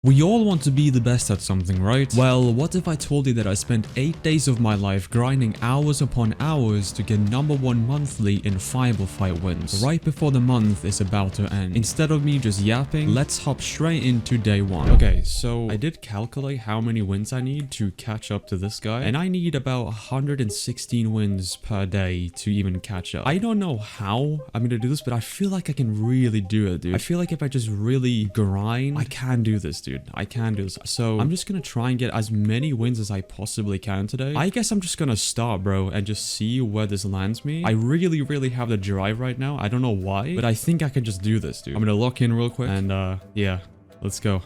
We all want to be the best at something, right? Well, what if I told you that I spent 8 days of my life grinding hours upon hours to get #1 monthly in Fireball Fight wins, right before the month is about to end? Instead of me just yapping, let's hop straight into day 1. Okay, so I did calculate how many wins I need to catch up to this guy, and I need about 116 wins per day to even catch up. I don't know how I'm gonna do this, but I feel like I can really do it, dude. I feel like if I just really grind, I can do this, dude. I can do this. So I'm just gonna try and get as many wins as I possibly can today. I guess I'm just gonna start, bro, and just see where this lands me. I really have the drive right now. I don't know why, but I think I can just do this, dude. I'm gonna lock in real quick and yeah, let's go.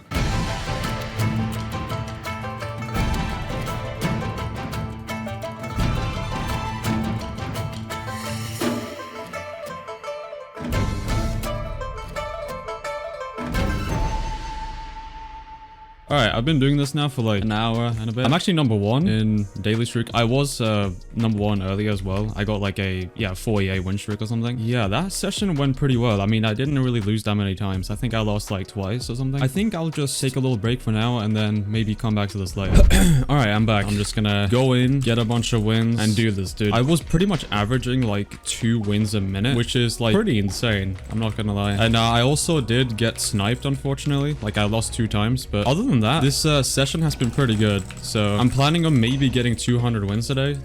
Alright, I've been doing this now for like an hour and a bit. I'm actually #1 in daily streak. I was #1 earlier as well. I got like a 48 win streak or something. Yeah, that session went pretty well. I mean, I didn't really lose that many times. I think I lost like twice or something. I think I'll just take a little break for now and then maybe come back to this later. Alright, I'm back. I'm just gonna go in, get a bunch of wins and do this, dude. I was pretty much averaging like 2 wins a minute, which is like pretty insane. I'm not gonna lie. And I also did get sniped, unfortunately. Like I lost 2 times, but other than that, this session has been pretty good. So I'm planning on maybe getting 200 wins today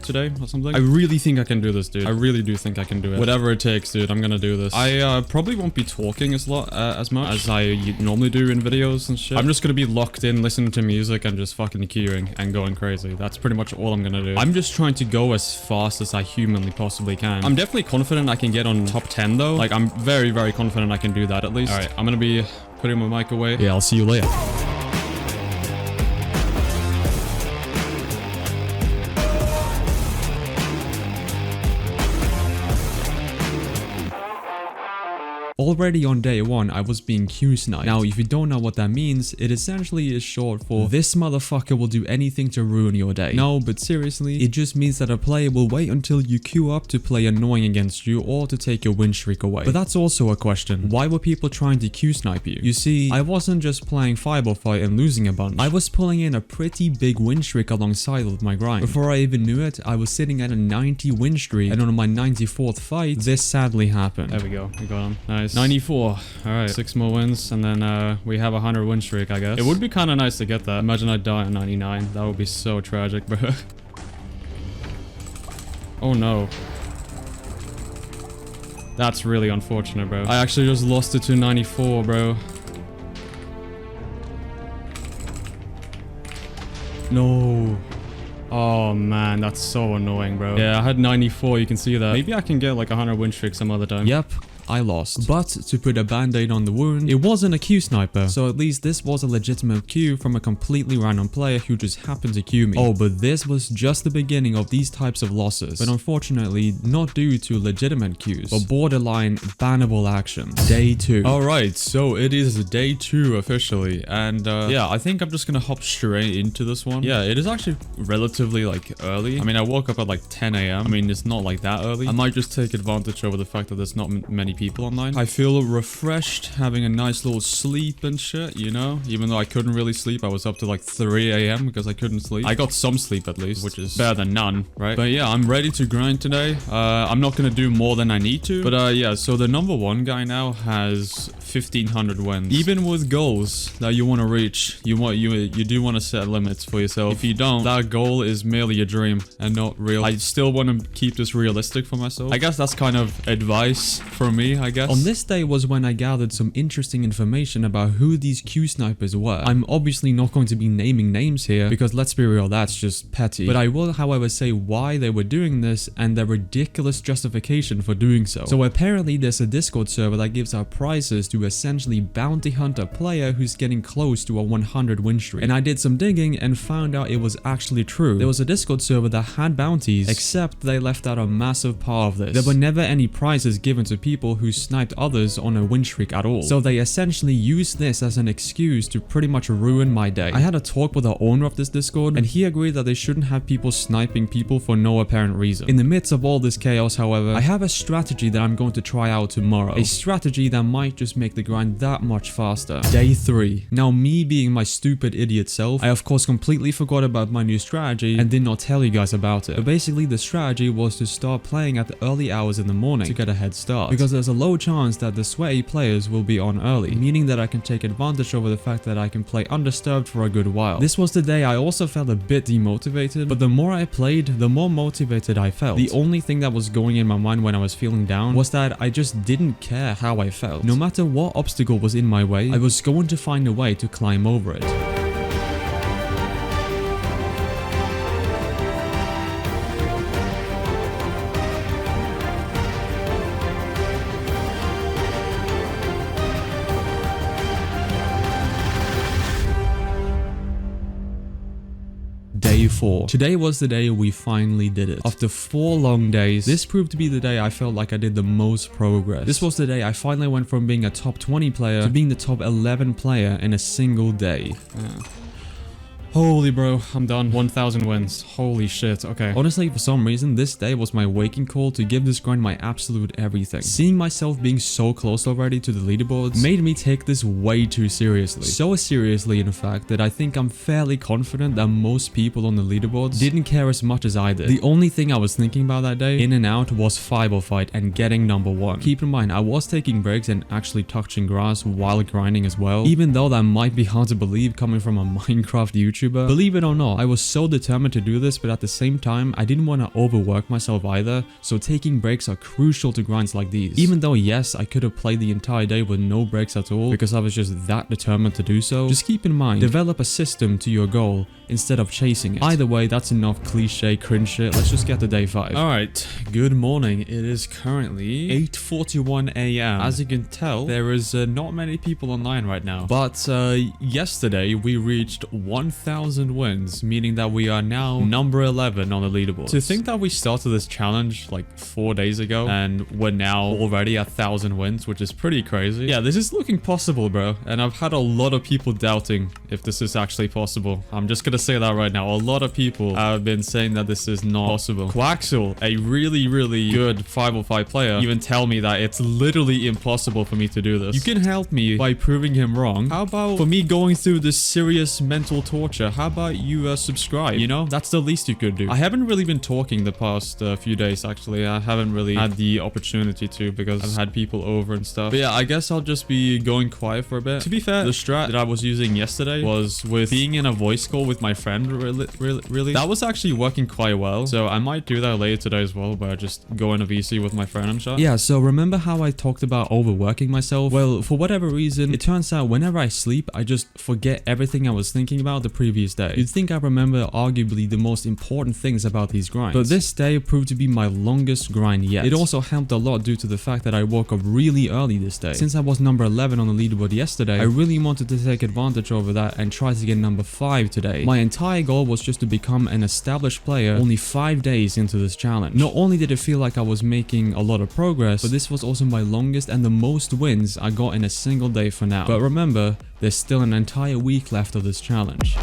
or something. I really think I can do this, dude. I really do think I can do it. Whatever it takes, dude, I'm gonna do this. I probably won't be talking as much as I normally do in videos and shit. I'm just gonna be locked in, listening to music and just fucking queuing and going crazy. That's pretty much all I'm gonna do. I'm just trying to go as fast as I humanly possibly can. I'm definitely confident I can get on top 10 though. Like I'm very confident I can do that at least. All right, I'm gonna be putting my mic away. Yeah, I'll see you later. Already on day 1, I was being Q-sniped. Now, if you don't know what that means, it essentially is short for this motherfucker will do anything to ruin your day. No, but seriously, it just means that a player will wait until you queue up to play annoying against you or to take your win streak away. But that's also a question. Why were people trying to Q-snipe you? You see, I wasn't just playing Fireball Fight and losing a bunch. I was pulling in a pretty big win streak alongside with my grind. Before I even knew it, I was sitting at a 90 win streak, and on my 94th fight, this sadly happened. There we go. We got him. Nice. 94. Alright, 6 more wins and then we have a 100 win streak, I guess. It would be kind of nice to get that. Imagine I die at 99. That would be so tragic, bro. Oh no. That's really unfortunate, bro. I actually just lost it to 94, bro. No. Oh man, that's so annoying, bro. Yeah, I had 94, you can see that. Maybe I can get like a 100 win streak some other time. Yep. I lost. But to put a band-aid on the wound, it wasn't a Q sniper. So at least this was a legitimate Q from a completely random player who just happened to Q me. Oh, but this was just the beginning of these types of losses. But unfortunately, not due to legitimate Qs, but borderline bannable actions. Day 2. Alright, so it is day 2 officially. And yeah, I think I'm just gonna hop straight into this one. Yeah, it is actually relatively like early. I mean, I woke up at like 10 AM. I mean, it's not like that early. I might just take advantage over the fact that there's not many people online. I feel refreshed, having a nice little sleep and shit, you know? Even though I couldn't really sleep, I was up to like 3 AM because I couldn't sleep. I got some sleep at least, which is better than none, right? But yeah, I'm ready to grind today. I'm not gonna do more than I need to. But yeah, so the #1 guy now has 1500 wins. Even with goals that you want to reach, you do want to set limits for yourself. If you don't, that goal is merely a dream and not real. I still want to keep this realistic for myself. I guess that's kind of advice for me, I guess. On this day was when I gathered some interesting information about who these Q snipers were. I'm obviously not going to be naming names here because let's be real, that's just petty. But I will, however, say why they were doing this and their ridiculous justification for doing so. So apparently there's a Discord server that gives out prizes to essentially bounty hunt a player who's getting close to a 100 win streak. And I did some digging and found out it was actually true. There was a Discord server that had bounties, except they left out a massive part of this. There were never any prizes given to people people who sniped others on a win streak at all. So they essentially used this as an excuse to pretty much ruin my day. I had a talk with the owner of this Discord, and he agreed that they shouldn't have people sniping people for no apparent reason. In the midst of all this chaos, however, I have a strategy that I'm going to try out tomorrow. A strategy that might just make the grind that much faster. Day 3. Now, me being my stupid idiot self, I of course completely forgot about my new strategy and did not tell you guys about it. But basically the strategy was to start playing at the early hours in the morning to get a head start, because there's a low chance that the sweaty players will be on early, meaning that I can take advantage over the fact that I can play undisturbed for a good while. This was the day I also felt a bit demotivated, but the more I played, the more motivated I felt. The only thing that was going in my mind when I was feeling down was that I just didn't care how I felt. No matter what obstacle was in my way, I was going to find a way to climb over it. Day 4. Today was the day we finally did it. After 4 long days, this proved to be the day I felt like I did the most progress. This was the day I finally went from being a top 20 player to being the top 11 player in a single day. Holy bro, I'm done. 1,000 wins. Holy shit, okay. Honestly, for some reason, this day was my waking call to give this grind my absolute everything. Seeing myself being so close already to the leaderboards made me take this way too seriously. So seriously, in fact, that I think I'm fairly confident that most people on the leaderboards didn't care as much as I did. The only thing I was thinking about that day, in and out, was fireball fight and getting number 1. Keep in mind, I was taking breaks and actually touching grass while grinding as well, even though that might be hard to believe coming from a Minecraft YouTuber. Believe it or not, I was so determined to do this, but at the same time, I didn't want to overwork myself either, so taking breaks are crucial to grinds like these. Even though, yes, I could have played the entire day with no breaks at all because I was just that determined to do so, just keep in mind, develop a system to your goal instead of chasing it. Either way, that's enough cliche cringe shit. Let's just get to day 5. Alright, good morning. It is currently 8:41 a.m. As you can tell, there is not many people online right now. But yesterday, we reached 1,000 wins, meaning that we are now number 11 on the leaderboard. To think that we started this challenge like 4 days ago and we're now already at 1,000 wins, which is pretty crazy. Yeah, this is looking possible, bro. And I've had a lot of people doubting if this is actually possible. I'm just gonna say that right now. A lot of people have been saying that this is not possible. Quaxel, a really good 505 player, even tell me that it's literally impossible for me to do this. You can help me by proving him wrong. How about for me going through this serious mental torture? How about you subscribe? You know, that's the least you could do. I haven't really been talking the past few days, actually. I haven't really had the opportunity to because I've had people over and stuff. But yeah, I guess I'll just be going quiet for a bit. To be fair, the strat that I was using yesterday was with being in a voice call with my friend, really. That was actually working quite well. So I might do that later today as well, where I just go in a VC with my friend and shit. Yeah, so remember how I talked about overworking myself? Well, for whatever reason, it turns out whenever I sleep, I just forget everything I was thinking about the previous day. You'd think I remember arguably the most important things about these grinds. But this day proved to be my longest grind yet. It also helped a lot due to the fact that I woke up really early this day. Since I was number 11 on the leaderboard yesterday, I really wanted to take advantage over that and try to get number 5 today. My entire goal was just to become an established player only 5 days into this challenge. Not only did it feel like I was making a lot of progress, but this was also my longest and the most wins I got in a single day for now. But remember, there's still an entire week left of this challenge.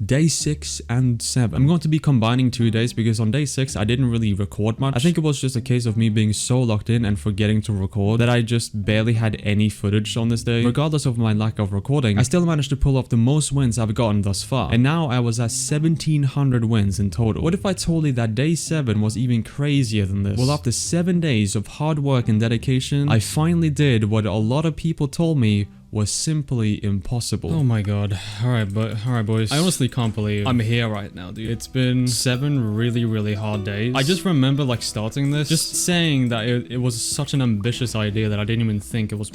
Day 6 and 7. I'm going to be combining 2 days because on day 6 I didn't really record much. I think it was just a case of me being so locked in and forgetting to record that I just barely had any footage on this day. Regardless of my lack of recording, I still managed to pull off the most wins I've gotten thus far. And now I was at 1,700 wins in total. What if I told you that day 7 was even crazier than this? Well, after 7 days of hard work and dedication, I finally did what a lot of people told me was simply impossible. Oh my god. Alright boys. I honestly can't believe I'm here right now, dude. It's been 7 really hard days. I just remember like starting this, just saying that it was such an ambitious idea that I didn't even think it was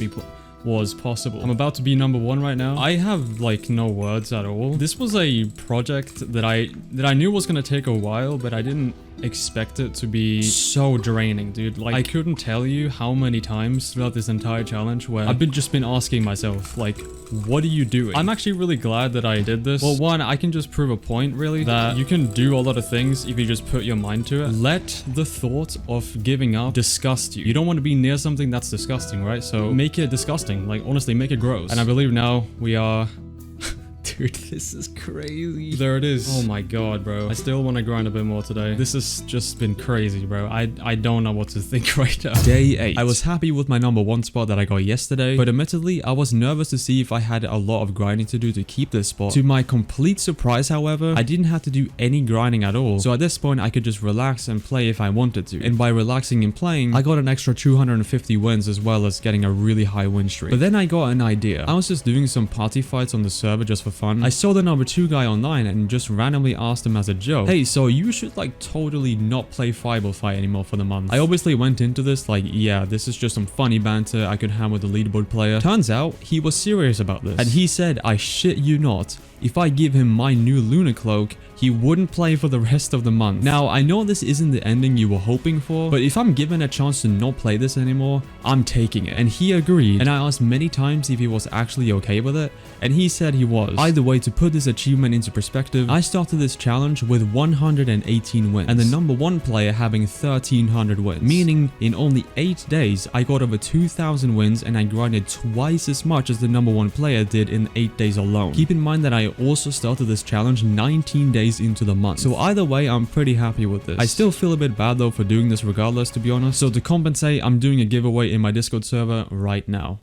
possible. I'm about to be number 1 right now. I have like no words at all. This was a project that I knew was gonna take a while, but I didn't expect it to be so draining, dude. Like, I couldn't tell you how many times throughout this entire challenge where I've just been asking myself, like, what are you doing? I'm actually really glad that I did this. Well, one, I can just prove a point, really, that you can do a lot of things if you just put your mind to it. Let the thought of giving up disgust you. You don't want to be near something that's disgusting, right? So make it disgusting. Like, honestly, make it gross. And I believe now we are... Dude, this is crazy. There it is. Oh my god, bro. I still want to grind a bit more today. This has just been crazy, bro. I don't know what to think right now. Day 8. I was happy with my #1 spot that I got yesterday, but admittedly, I was nervous to see if I had a lot of grinding to do to keep this spot. To my complete surprise, however, I didn't have to do any grinding at all. So at this point, I could just relax and play if I wanted to. And by relaxing and playing, I got an extra 250 wins as well as getting a really high win streak. But then I got an idea. I was just doing some party fights on the server just for fun. I saw the #2 guy online and just randomly asked him as a joke, hey, so you should like totally not play Fireball Fight anymore for the month. I obviously went into this like, yeah, this is just some funny banter I could have with the leaderboard player. Turns out he was serious about this. And he said, I shit you not, if I give him my new Lunar Cloak, he wouldn't play for the rest of the month. Now, I know this isn't the ending you were hoping for, but if I'm given a chance to not play this anymore, I'm taking it. And he agreed, and I asked many times if he was actually okay with it, and he said he was. Either way, to put this achievement into perspective, I started this challenge with 118 wins, and the #1 player having 1300 wins, meaning in only 8 days, I got over 2000 wins and I grinded twice as much as the #1 player did in 8 days alone. Keep in mind that I also started this challenge 19 days into the month. So either way, I'm pretty happy with this. I still feel a bit bad though for doing this regardless, to be honest. So to compensate, I'm doing a giveaway in my Discord server right now.